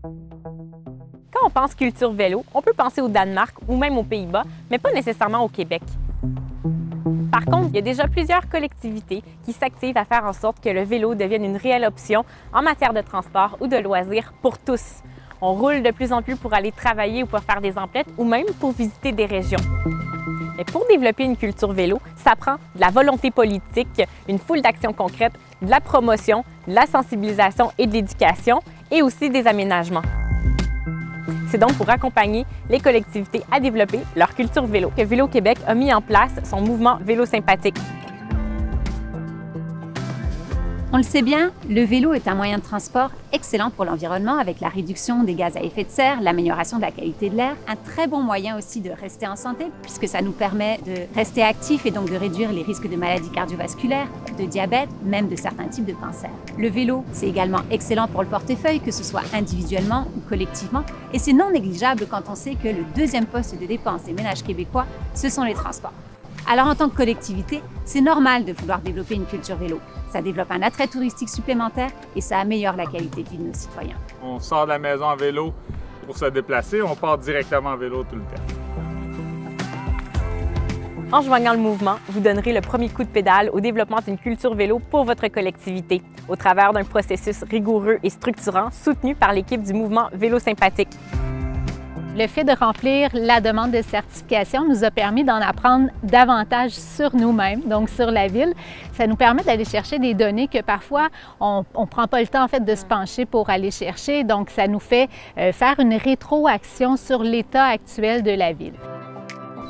Quand on pense culture vélo, on peut penser au Danemark ou même aux Pays-Bas, mais pas nécessairement au Québec. Par contre, il y a déjà plusieurs collectivités qui s'activent à faire en sorte que le vélo devienne une réelle option en matière de transport ou de loisirs pour tous. On roule de plus en plus pour aller travailler ou pour faire des emplettes ou même pour visiter des régions. Mais pour développer une culture vélo, ça prend de la volonté politique, une foule d'actions concrètes, de la promotion, de la sensibilisation et de l'éducation et aussi des aménagements. C'est donc pour accompagner les collectivités à développer leur culture vélo que Vélo Québec a mis en place son mouvement Vélo sympathique. On le sait bien, le vélo est un moyen de transport excellent pour l'environnement avec la réduction des gaz à effet de serre, l'amélioration de la qualité de l'air, un très bon moyen aussi de rester en santé puisque ça nous permet de rester actifs et donc de réduire les risques de maladies cardiovasculaires, de diabète, même de certains types de cancers. Le vélo, c'est également excellent pour le portefeuille, que ce soit individuellement ou collectivement, et c'est non négligeable quand on sait que le deuxième poste de dépense des ménages québécois, ce sont les transports. Alors en tant que collectivité, c'est normal de vouloir développer une culture vélo. Ça développe un attrait touristique supplémentaire et ça améliore la qualité de vie de nos citoyens. On sort de la maison en vélo pour se déplacer, on part directement en vélo tout le temps. En joignant le mouvement, vous donnerez le premier coup de pédale au développement d'une culture vélo pour votre collectivité, au travers d'un processus rigoureux et structurant soutenu par l'équipe du mouvement Vélo sympathique. Le fait de remplir la demande de certification nous a permis d'en apprendre davantage sur nous-mêmes, donc sur la ville. Ça nous permet d'aller chercher des données que parfois on ne prend pas le temps en fait de se pencher pour aller chercher. Donc ça nous fait faire une rétroaction sur l'état actuel de la ville.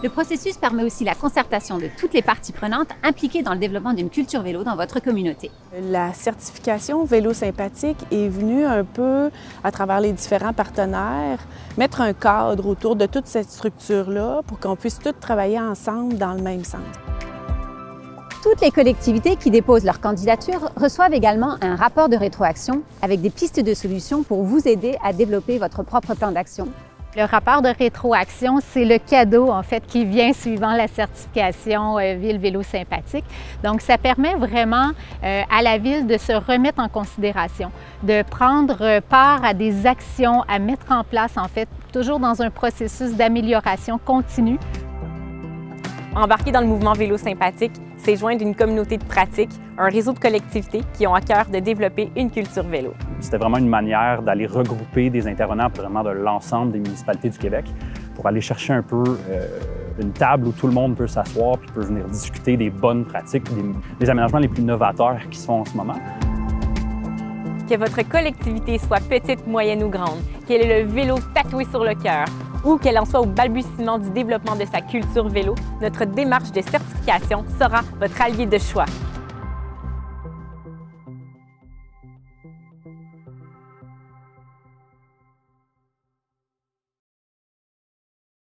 Le processus permet aussi la concertation de toutes les parties prenantes impliquées dans le développement d'une culture vélo dans votre communauté. La certification Vélo sympathique est venue un peu, à travers les différents partenaires, mettre un cadre autour de toute cette structure-là pour qu'on puisse tous travailler ensemble dans le même sens. Toutes les collectivités qui déposent leur candidature reçoivent également un rapport de rétroaction avec des pistes de solutions pour vous aider à développer votre propre plan d'action. Le rapport de rétroaction, c'est le cadeau en fait qui vient suivant la certification Ville Vélo sympathique. Donc ça permet vraiment à la ville de se remettre en considération, de prendre part à des actions à mettre en place en fait, toujours dans un processus d'amélioration continue. Embarquer dans le mouvement Vélo sympathique, c'est joindre une communauté de pratique, un réseau de collectivités qui ont à cœur de développer une culture vélo. C'était vraiment une manière d'aller regrouper des intervenants vraiment de l'ensemble des municipalités du Québec pour aller chercher un peu une table où tout le monde peut s'asseoir puis peut venir discuter des bonnes pratiques, des aménagements les plus novateurs qui se font en ce moment. Que votre collectivité soit petite, moyenne ou grande, qu'elle ait le vélo tatoué sur le cœur ou qu'elle en soit au balbutiement du développement de sa culture vélo, notre démarche de certification sera votre allié de choix.